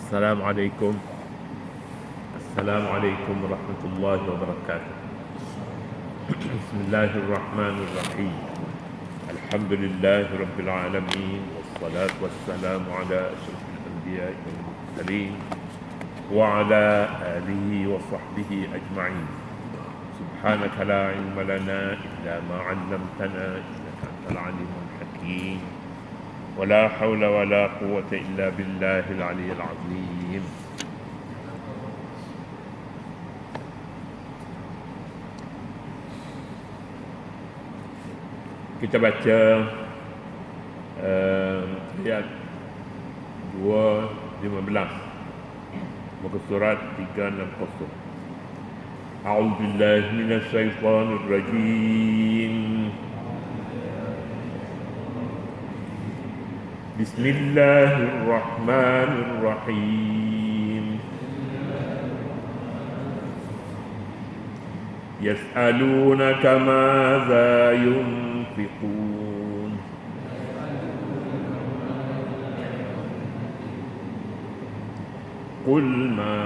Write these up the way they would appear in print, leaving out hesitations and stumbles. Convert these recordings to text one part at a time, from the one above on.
Assalamualaikum. Assalamualaikum warahmatullahi wabarakatuh. Bismillahirrahmanirrahim. Alhamdulillahi rabbil alamin. Wassalatu wassalamu ala asyrafil anbiya'i wal mursalin wa ala alihi wa sahbihi ajma'in. Subhanaka la ilma lana illa ma 'allamtana innaka antal alimul hakim. ولا حول ولا قوة إلا بالله العلي العظيم. Kita baca ayat 2:15 muka surat 360. A'udzu billahi minasy syaithanir rajim. Bismillahirrahmanirrahim. Yas'alunaka madza yunfiqun. Qul ma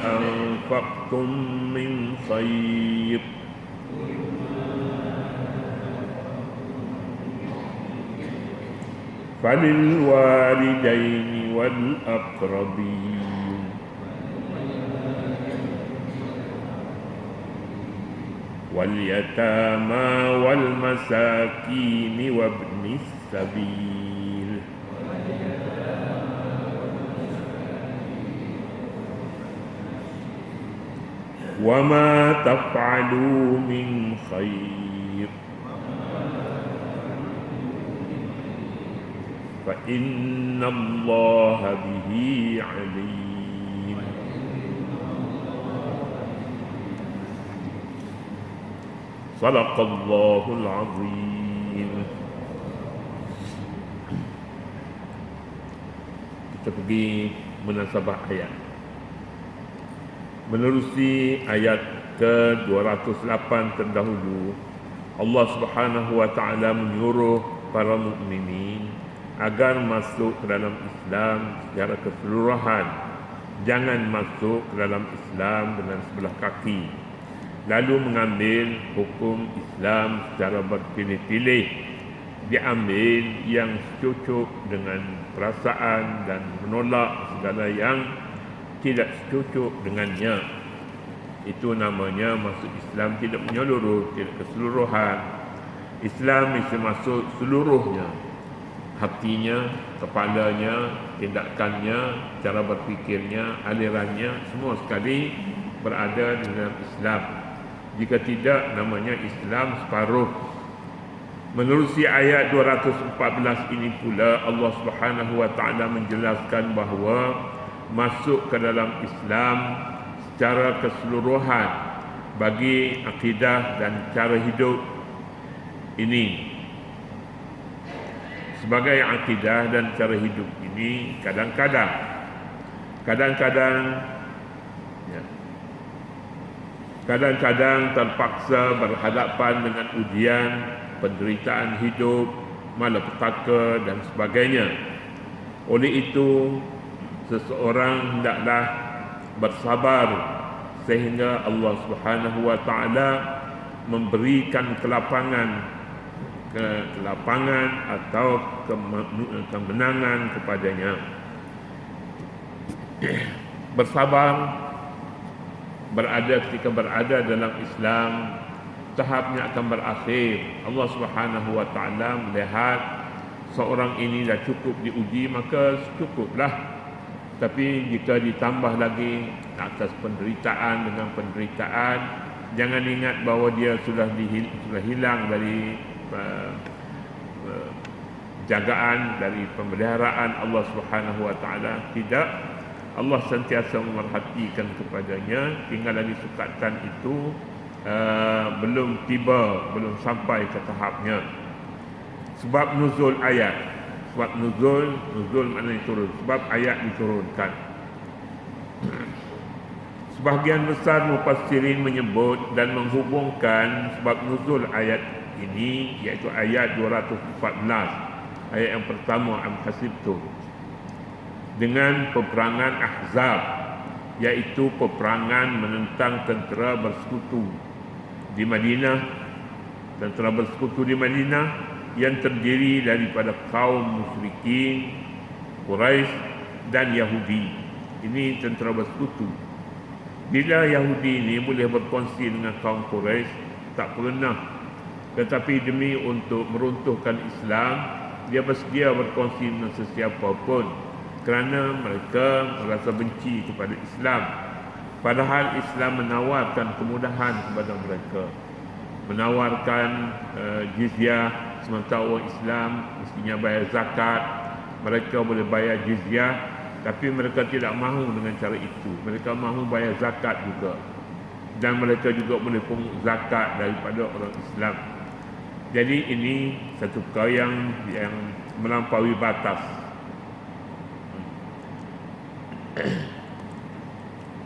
anfaqtum min khayr فللوالدين والأقربين واليتامى والمساكين وابن السبيل وما تفعلوا من خير فإن الله به عليم. صدق الله العظيم. Kita pergi munasabah ayat. Menerusi ayat ke-208 terdahulu, Allah Subhanahu wa taala menyuruh para mukminin agar masuk ke dalam Islam secara keseluruhan. Jangan masuk ke dalam Islam dengan sebelah kaki, lalu mengambil hukum Islam secara berpilih-pilih. Diambil yang cocok dengan perasaan dan menolak segala yang tidak cocok dengannya. Itu namanya masuk Islam tidak menyeluruh, tidak keseluruhan. Islam mesti masuk seluruhnya, hatinya, kepalanya, tindakannya, cara berfikirnya, alirannya, semua sekali berada di dalam Islam. Jika tidak, namanya Islam separuh. Menerusi ayat 214 ini pula Allah Subhanahu wa taala menjelaskan bahawa masuk ke dalam Islam secara keseluruhan bagi akidah dan cara hidup ini. Sebagai akidah dan cara hidup ini kadang-kadang terpaksa berhadapan dengan ujian, penderitaan hidup, malapetaka dan sebagainya. Oleh itu, seseorang hendaklah bersabar sehingga Allah Subhanahu wa taala memberikan kelapangan atau kemenangan kepadanya. Bersabar ketika berada dalam Islam, tahapnya akan berakhir. Allah Subhanahu wa taala melihat seorang ini dah cukup diuji, maka cukuplah. Tapi jika ditambah lagi atas penderitaan dengan penderitaan, jangan ingat bahawa dia sudah hilang dari jagaan, dari pemeliharaan Allah Subhanahu wa taala. Tidak, Allah sentiasa memerhatikan kepadanya. Tinggal lagi sukatan itu belum sampai ke tahapnya. Sebab nuzul ayat, sebab nuzul maknanya turun, sebab ayat diturunkan. Sebahagian besar mufassirin menyebut dan menghubungkan sebab nuzul ayat ini, iaitu ayat 214, ayat yang pertama, am hasibtum. dengan peperangan Ahzab, iaitu peperangan menentang tentera bersekutu di Madinah. Tentera bersekutu di Madinah yang terdiri daripada kaum musyrikin, Quraisy dan Yahudi. Ini tentera bersekutu. Bila Yahudi ini boleh berkongsi dengan kaum Quraisy, tak pernah. Tetapi demi untuk meruntuhkan Islam, dia bersedia berkongsi dengan sesiapa pun, kerana mereka merasa benci kepada Islam. Padahal Islam menawarkan kemudahan kepada mereka, menawarkan jizyah, sementara orang Islam mestinya bayar zakat. Mereka boleh bayar jizyah, tapi mereka tidak mahu dengan cara itu. Mereka mahu bayar zakat juga, dan mereka juga boleh pungut zakat daripada orang Islam. Jadi ini satu perkara yang melampaui batas,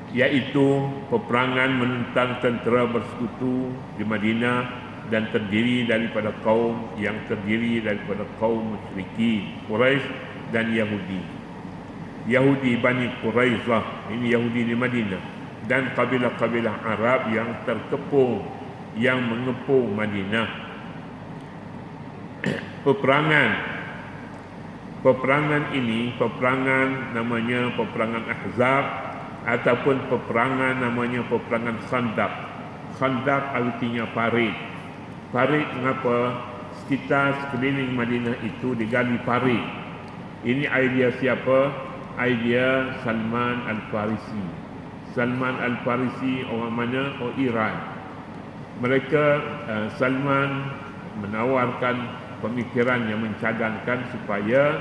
iaitu peperangan menentang tentera bersekutu di Madinah dan terdiri daripada kaum musyrikin, Quraisy dan Yahudi. Yahudi Bani Quraish lah, ini Yahudi di Madinah, dan kabilah-kabilah Arab yang terkepung, yang mengepung Madinah. Peperangan ini, peperangan namanya peperangan Ahzab, ataupun peperangan namanya peperangan Khandaq. Khandaq artinya parit. Parit mengapa? Sekitar sekeliling Madinah itu digali parit. Ini idea siapa? Idea Salman Al-Farisi. Salman Al-Farisi orang mana? Orang Iran. Mereka, Salman menawarkan pemikiran yang mencadangkan supaya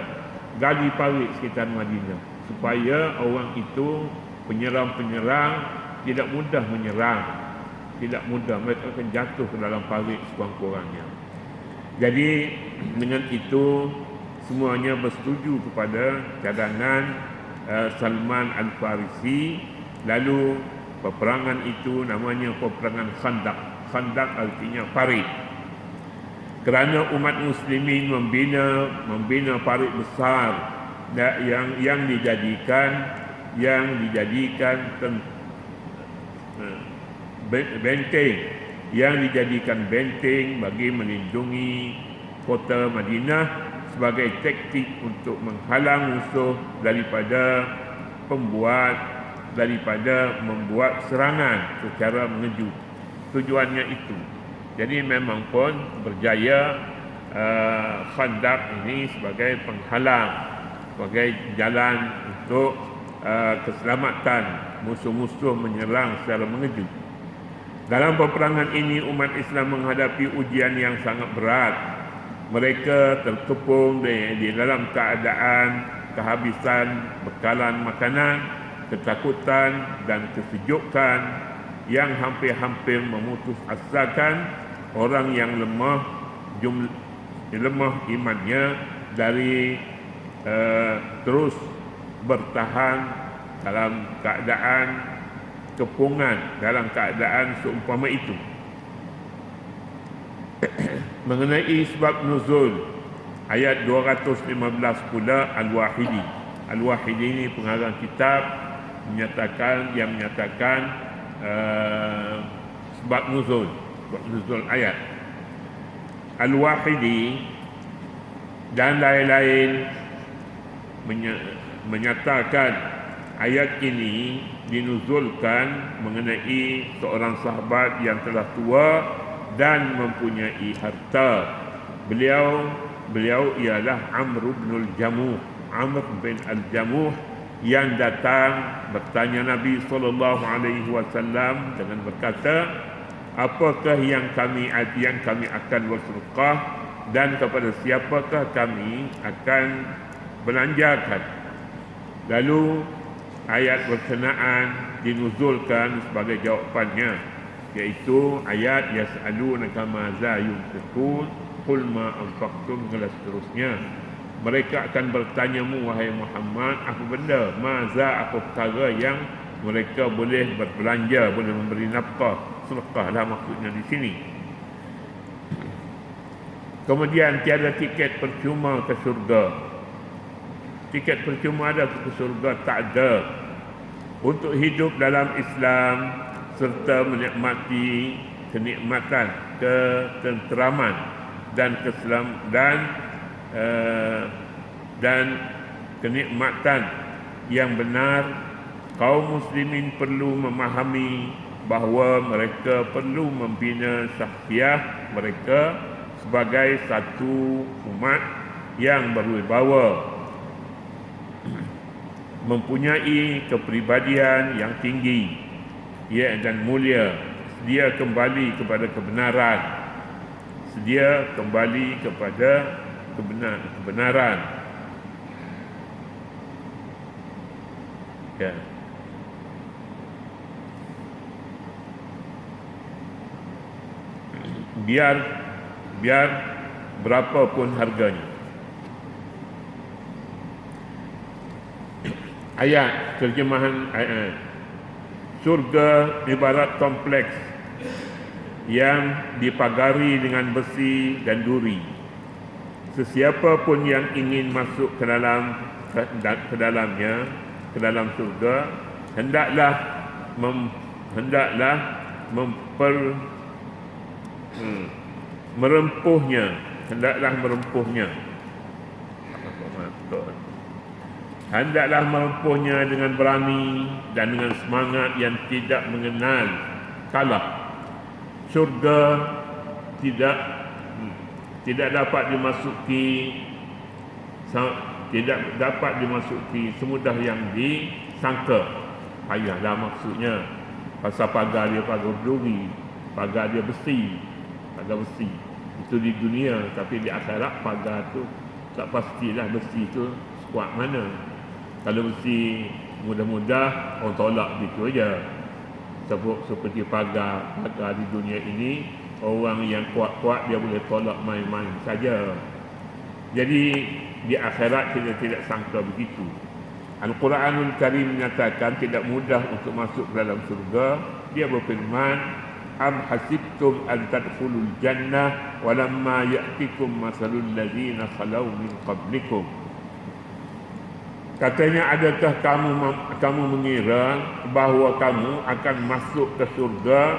gali parit sekitar Madinah, supaya orang itu, penyerang-penyerang, tidak mudah menyerang, tidak mudah, mereka akan jatuh ke dalam parit sekurang-kurangnya. Jadi dengan itu semuanya bersetuju kepada cadangan Salman Al-Farisi. Lalu peperangan itu namanya peperangan Khandaq. Khandaq artinya parit. Kerana umat muslimin membina parit besar yang dijadikan benteng, yang dijadikan benteng bagi melindungi kota Madinah sebagai taktik untuk menghalang musuh daripada membuat serangan secara mengejut. Tujuannya itu. Jadi memang pun berjaya Khandaq ini sebagai penghalang, sebagai jalan untuk keselamatan musuh-musuh menyerang secara mengejut. Dalam peperangan ini umat Islam menghadapi ujian yang sangat berat. Mereka terkepung di dalam keadaan kehabisan bekalan makanan, ketakutan dan kesejukan yang hampir-hampir memutus asakan orang yang lemah imannya dari terus bertahan dalam keadaan kepungan, dalam keadaan seumpama itu. Mengenai sebab nuzul ayat 215 pula Al-Wahidi. Al-Wahidi ini pengarang kitab menyatakan sebab nuzul ayat. Al-Wahidi dan lain-lain menyatakan ayat ini dinuzulkan mengenai seorang sahabat yang telah tua dan mempunyai harta. Beliau ialah Amr bin al-Jamuh. Amr bin al-Jamuh yang datang bertanya Nabi SAW dengan berkata, apakah yang kami akan bersedekah dan kepada siapakah kami akan belanjakan? Lalu ayat berkenaan dinuzulkan sebagai jawapannya, iaitu ayat yas'alunaka maza yunfiqun qul ma anfaqtum, dan seterusnya. Mereka akan bertanyamu wahai Muhammad, apa benda, maza, apa perkara yang mereka boleh berbelanja, boleh memberi nafkah, sedekah lah maksudnya di sini. Kemudian tiada tiket percuma ke syurga. Tiket percuma ada ke surga tak ada. Untuk hidup dalam Islam serta menikmati kenikmatan, ketenteraman dan dan kenikmatan yang benar, kaum muslimin perlu memahami bahawa mereka perlu membina syakhsiah mereka sebagai satu umat yang berwibawa, mempunyai kepribadian yang tinggi dan mulia, sedia kembali kepada kebenaran, kebenaran. Ya. Biar berapapun harganya. Ayat terjemahan ayat. Surga ibarat kompleks yang dipagari dengan besi dan duri. Sesiapa pun yang ingin masuk ke dalam surga hendaklah merempuhnya. Hendaklah merempuhnya dengan berani dan dengan semangat yang tidak mengenal kalah. Surga tidak dapat dimasuki semudah yang disangka. Payahlah maksudnya. Pasal pagar dia pagar duri, pagar dia besi. Itu di dunia, tapi di akhirat pagar tu tak pastilah besi tu kuat mana. Kalau besi mudah-mudah orang tolak gitu aja. Seperti pagar di dunia ini, orang yang kuat-kuat dia boleh tolak main-main saja. Jadi di akhirat kita tidak sangka begitu. Al-Quranul Karim menyatakan tidak mudah untuk masuk ke dalam surga. Dia berfirman, am hasibtum an tadkhulul jannah walamma ya'tikum masalul ladzina khalau min qablikum. Katanya, adakah kamu mengira bahawa kamu akan masuk ke surga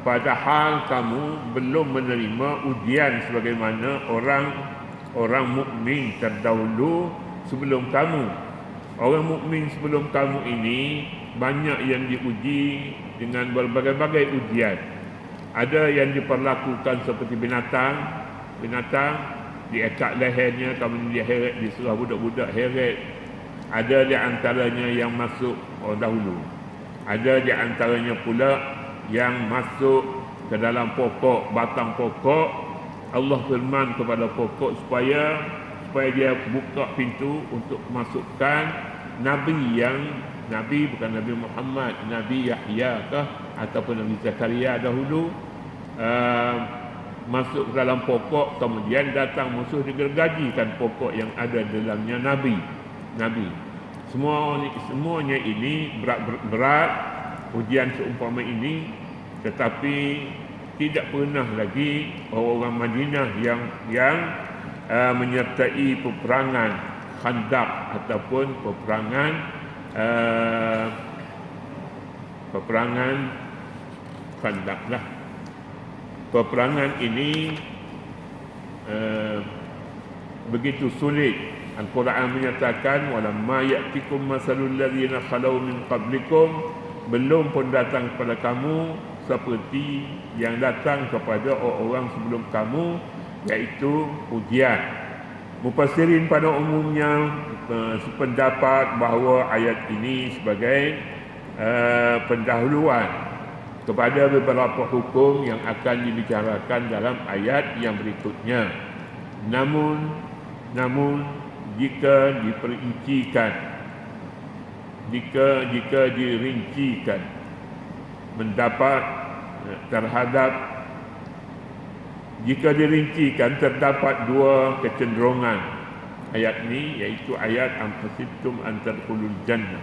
padahal kamu belum menerima ujian sebagaimana orang mukmin terdahulu sebelum kamu. Orang mukmin sebelum kamu ini banyak yang diuji dengan berbagai-bagai ujian. Ada yang diperlakukan seperti binatang diekat lehernya, kamu dia heret, disuruh budak-budak heret. Ada di antaranya yang masuk orang dahulu. Ada di antaranya pula yang masuk ke dalam pokok, batang pokok. Allah firman kepada pokok supaya dia buka pintu untuk masukkan Nabi bukan Nabi Muhammad, Nabi Yahya ataupun Nabi Zakaria dahulu, masuk ke dalam pokok, kemudian datang musuh digergajikan pokok yang ada dalamnya Nabi. Semuanya ini berat ujian seumpama ini, tetapi tidak pernah lagi orang Madinah yang menyertai peperangan Khandaq ataupun peperangan Khandaq lah. Peperangan ini begitu sulit. Al-Quran menyatakan, walamma ya'tikum masalul ladzina khalau min qablikum, belum pun datang kepada kamu seperti yang datang kepada orang sebelum kamu, iaitu ujian. Mufassirin pada umumnya sependapat bahawa ayat ini sebagai pendahuluan kepada beberapa hukum yang akan dibicarakan dalam ayat yang berikutnya. Namun jika diperincikan, jika dirincikan terdapat dua kecenderungan ayat ini, iaitu ayat am hasibtum an tadkhulul jannah.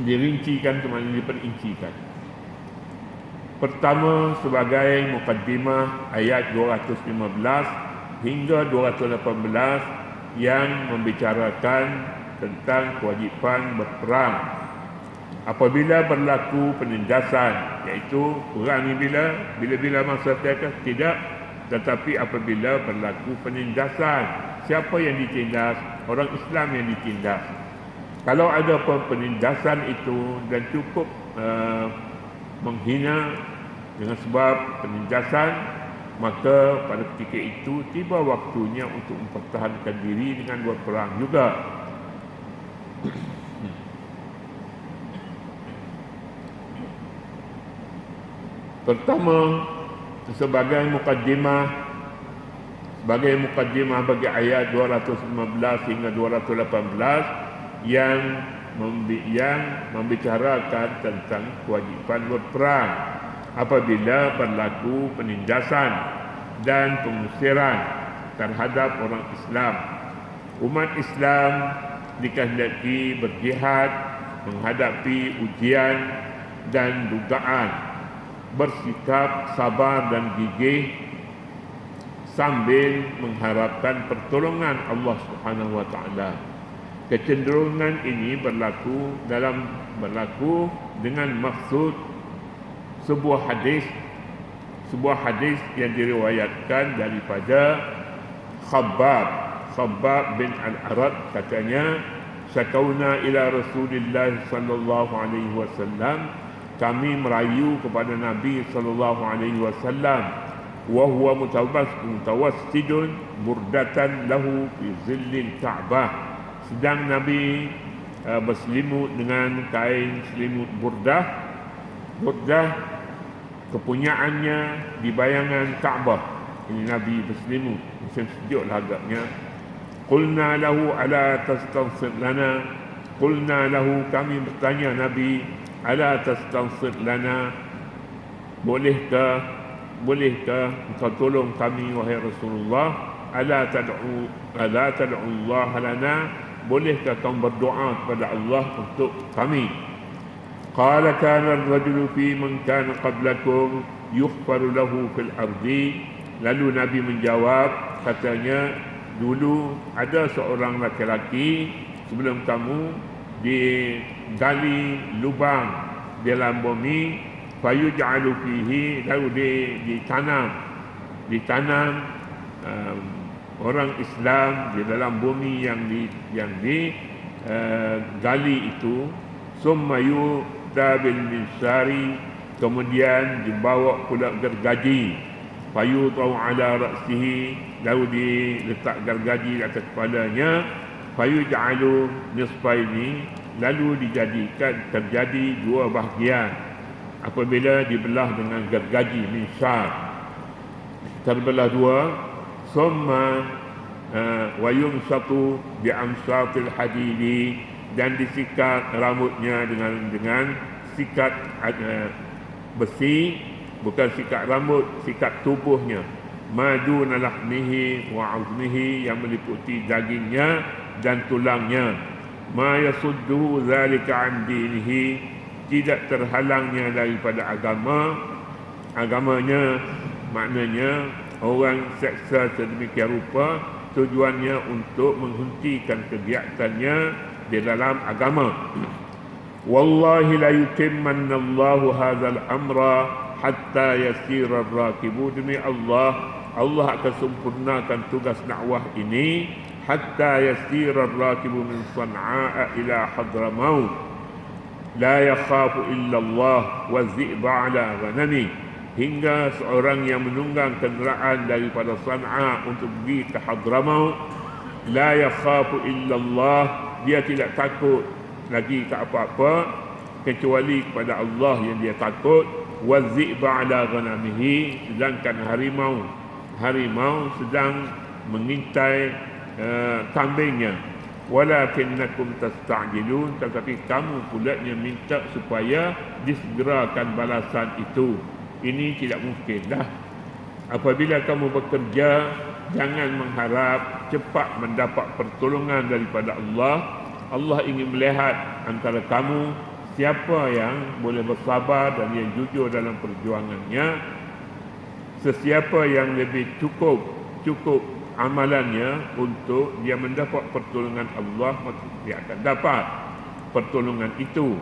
Dirincikan kemana diperincikan. Pertama, sebagai mukaddimah, ayat 215 hingga 218 yang membicarakan tentang kewajipan berperang apabila berlaku penindasan, iaitu perang ni bila masa tidak, tetapi apabila berlaku penindasan. Siapa yang ditindas? Orang Islam yang ditindas. Kalau ada penindasan itu dan cukup menghina dengan sebab penindasan, maka pada ketika itu tiba waktunya untuk mempertahankan diri dengan berperang juga. Pertama, sebagai mukaddimah bagi ayat 215 hingga 218 yang membicarakan tentang kewajipan berperang apabila berlaku penindasan dan pengusiran terhadap orang Islam. Umat Islam dikehendaki berjihad menghadapi ujian dan dugaan, bersikap sabar dan gigih sambil mengharapkan pertolongan Allah Subhanahu wa taala. Kecenderungan ini berlaku dengan maksud sebuah hadis yang diriwayatkan daripada Khabbab bin Al-Arad, katanya, "Syakauna ila Rasulillah sallallahu alaihi wasallam." Kami merayu kepada Nabi sallallahu alaihi wasallam, wa huwa mutawassidun burdatan lahu fi zillil Ka'bah. Sedang Nabi berselimut dengan kain selimut burdah kepunyaannya di bayangan Ka'bah. Ini Nabi berselimut, musim sejuk lah agaknya. Qulna lahu ala tastansir lana. Qulna lahu, kami bertanya Nabi, ala tastansir lana, bolehkah engkau tolong kami wahai Rasulullah? Ala tad'u Allah lana, bolehkah kamu berdoa kepada Allah untuk kami? Qala kana ar-rajulu fi man kana qablakum yughfaru lahu fil ardi. Lalu Nabi menjawab, katanya, dulu ada seorang laki-laki sebelum kamu digali lubang dalam bumi, fayuj'alu fihi, lalu ditanam orang Islam di dalam bumi yang digali itu. Summa yu'ta bil minsari, kemudian dibawa pula gergaji, fayutau ala ra'sihi, lalu diletak gergaji di atas kepalanya, fayuj'alu nisfaini, lalu terjadi dua bahagian apabila dibelah dengan gergaji minsar, terbelah dua. Summa wa yumsatu bi amsatil hadidi, dan disikat rambutnya dengan sikat besi, bukan sikat rambut, sikat tubuhnya. Maduna lahmihi wa azmihi, yang meliputi dagingnya dan tulangnya. Ma yasuddu zalika an dinihi, tidak terhalangnya daripada agamanya. Maknanya orang seksa sedemikian rupa tujuannya untuk menghentikan kegiatannya di dalam agama. Wallahi la yutimmanna Allahu hadzal amra hatta yasira ar-rakibu, demi Allah akan sempurnakan tugas dakwah ini hatta yasira ar-rakibu min San'a ila Hadramaut la yakhafu illa Allah wa dhi'ba ala ghanami, hingga seorang yang menunggang kenderaan daripada San'a untuk pergi ke Hadramaut, la yakhafu illa Allah, dia tidak takut lagi ke apa-apa kecuali kepada Allah yang dia takut. Wa dhi'ba ala ghanamihi, sedangkan harimau sedang mengintai kambingnya. Walakinnakum tasta'jilun, tetapi kamu pula yang minta supaya disegerakan balasan itu. Ini tidak mungkin dah. Apabila kamu bekerja, jangan mengharap cepat mendapat pertolongan daripada Allah. Allah ingin melihat antara kamu siapa yang boleh bersabar dan yang jujur dalam perjuangannya. Sesiapa yang lebih cukup amalannya untuk dia mendapat pertolongan Allah, dia akan dapat pertolongan itu.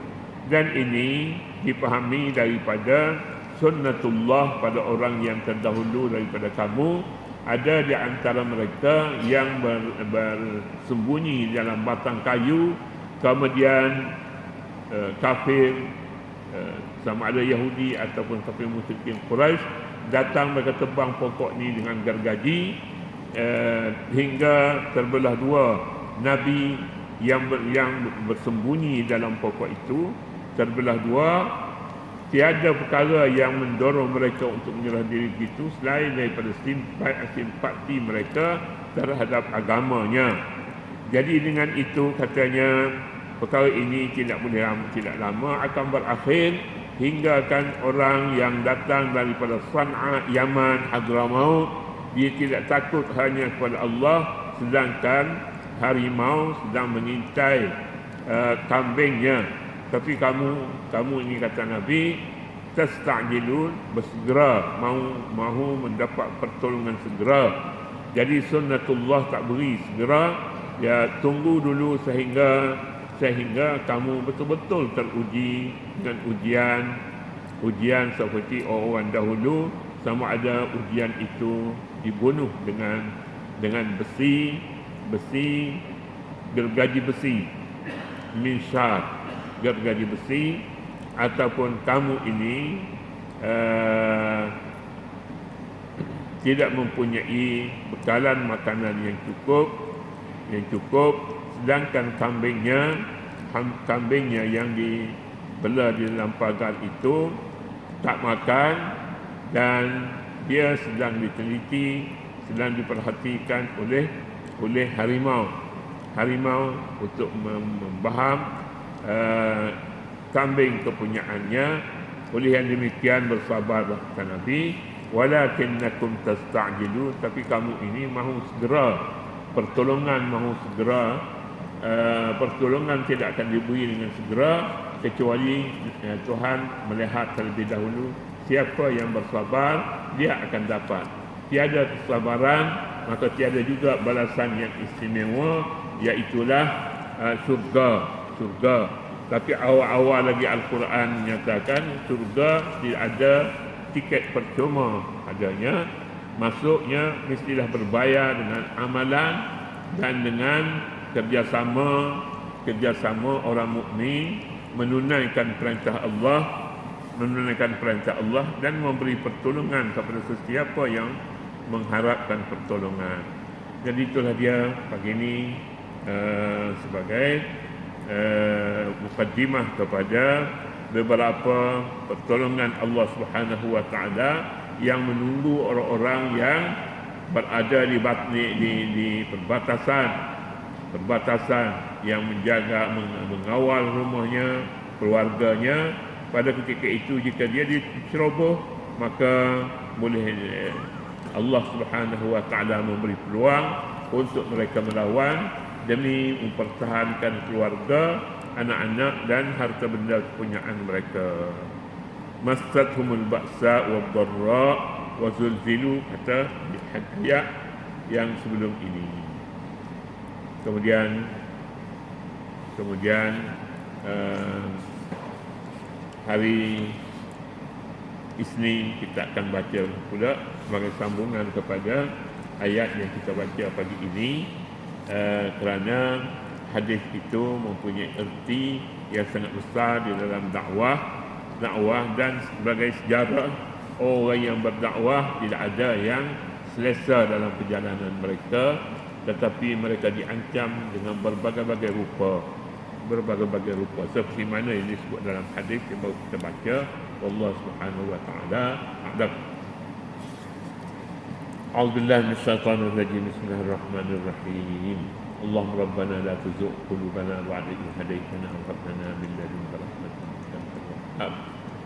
Dan ini dipahami daripada sunnatullah pada orang yang terdahulu daripada kamu. Ada di antara mereka yang bersembunyi dalam batang kayu, kemudian kafir, sama ada Yahudi ataupun kafir musyrikin Quraisy datang mereka tebang pokok ni dengan gergaji, hingga terbelah dua. Nabi yang bersembunyi dalam pokok itu terbelah dua. Tiada perkara yang mendorong mereka untuk menyerah diri begitu selain daripada simpati mereka terhadap agamanya. Jadi dengan itu katanya perkara ini tidak lama akan berakhir, hingga kan orang yang datang daripada San'a, Yaman, Hadramaut, dia tidak takut hanya kepada Allah, sedangkan harimau sedang mengintai kambingnya. Tapi kamu ini kata Nabi, tasta'jilun, bersegera, mahu mendapat pertolongan segera. Jadi sunnatullah tak beri segera, ya tunggu dulu sehingga kamu betul-betul teruji dengan ujian seperti orang dahulu, sama ada ujian itu dibunuh dengan besi, gergaji besi, minsyar, gergaji besi, ataupun kamu ini tidak mempunyai bekalan makanan yang cukup, sedangkan kambingnya yang dibelah di dalam pagar itu tak makan, dan dia sedang diteliti, sedang diperhatikan oleh harimau untuk membaham kambing kepunyaannya. Oleh yang demikian bersabarlah kata Nabi, walakinnakum tasta'jilun, tapi kamu ini mahu segera pertolongan, pertolongan tidak akan diberi dengan segera kecuali Tuhan melihat terlebih dahulu siapa yang bersabar, dia akan dapat. Tiada kesabaran, maka tiada juga balasan yang istimewa, iaitulah surga. Tapi awal-awal lagi Al-Quran menyatakan surga tidak ada tiket percuma adanya. Masuknya mestilah berbayar dengan amalan dan dengan kerjasama orang mukmin menunaikan perintah Allah dan memberi pertolongan kepada sesiapa yang mengharapkan pertolongan. Jadi itulah dia pagi ini sebagai mukaddimah kepada beberapa pertolongan Allah Subhanahu wa taala yang menunggu orang-orang yang berada di perbatasan yang menjaga, mengawal rumahnya, keluarganya. Pada ketika itu jika dia diceroboh, maka boleh Allah Subhanahu wa taala memberi peluang untuk mereka melawan demi mempertahankan keluarga, anak-anak dan harta benda kepunyaan mereka. Mastathumul ba'sa wad-dharra wa zulzilu, kata di ayat yang sebelum ini. Kemudian hari Isnin kita akan baca pula sebagai sambungan kepada ayat yang kita baca pagi ini, kerana hadis itu mempunyai erti yang sangat besar di dalam dakwah dan sebagai sejarah orang yang berdakwah tidak ada yang selesa dalam perjalanan mereka, tetapi mereka diancam dengan berbagai-bagai rupa seperti mana yang disebut dalam hadis yang baru kita baca. Allah Subhanahu wa taala a'lam. A'udzubillahi minasyaitonir rajim. Bismillahirrahmanirrahim. Allahumma rabbana la tuzigh qulubana ba'da idh hadaytana wa hab lana min ladunka rahmatan innaka antal wahhab.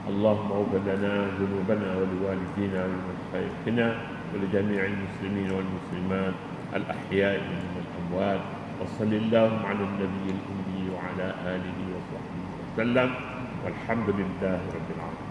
Allahumma ighfir lana dhunubana wa liwalidina wa limashayikhina wa li jami'il muslimin wal muslimat al-ahya'i minhum wal amwat. Wa sallallahu 'ala an-nabiyil ummi wa 'ala alihi wa sahbihi wa sallam. Walhamdulillahi rabbil alamin.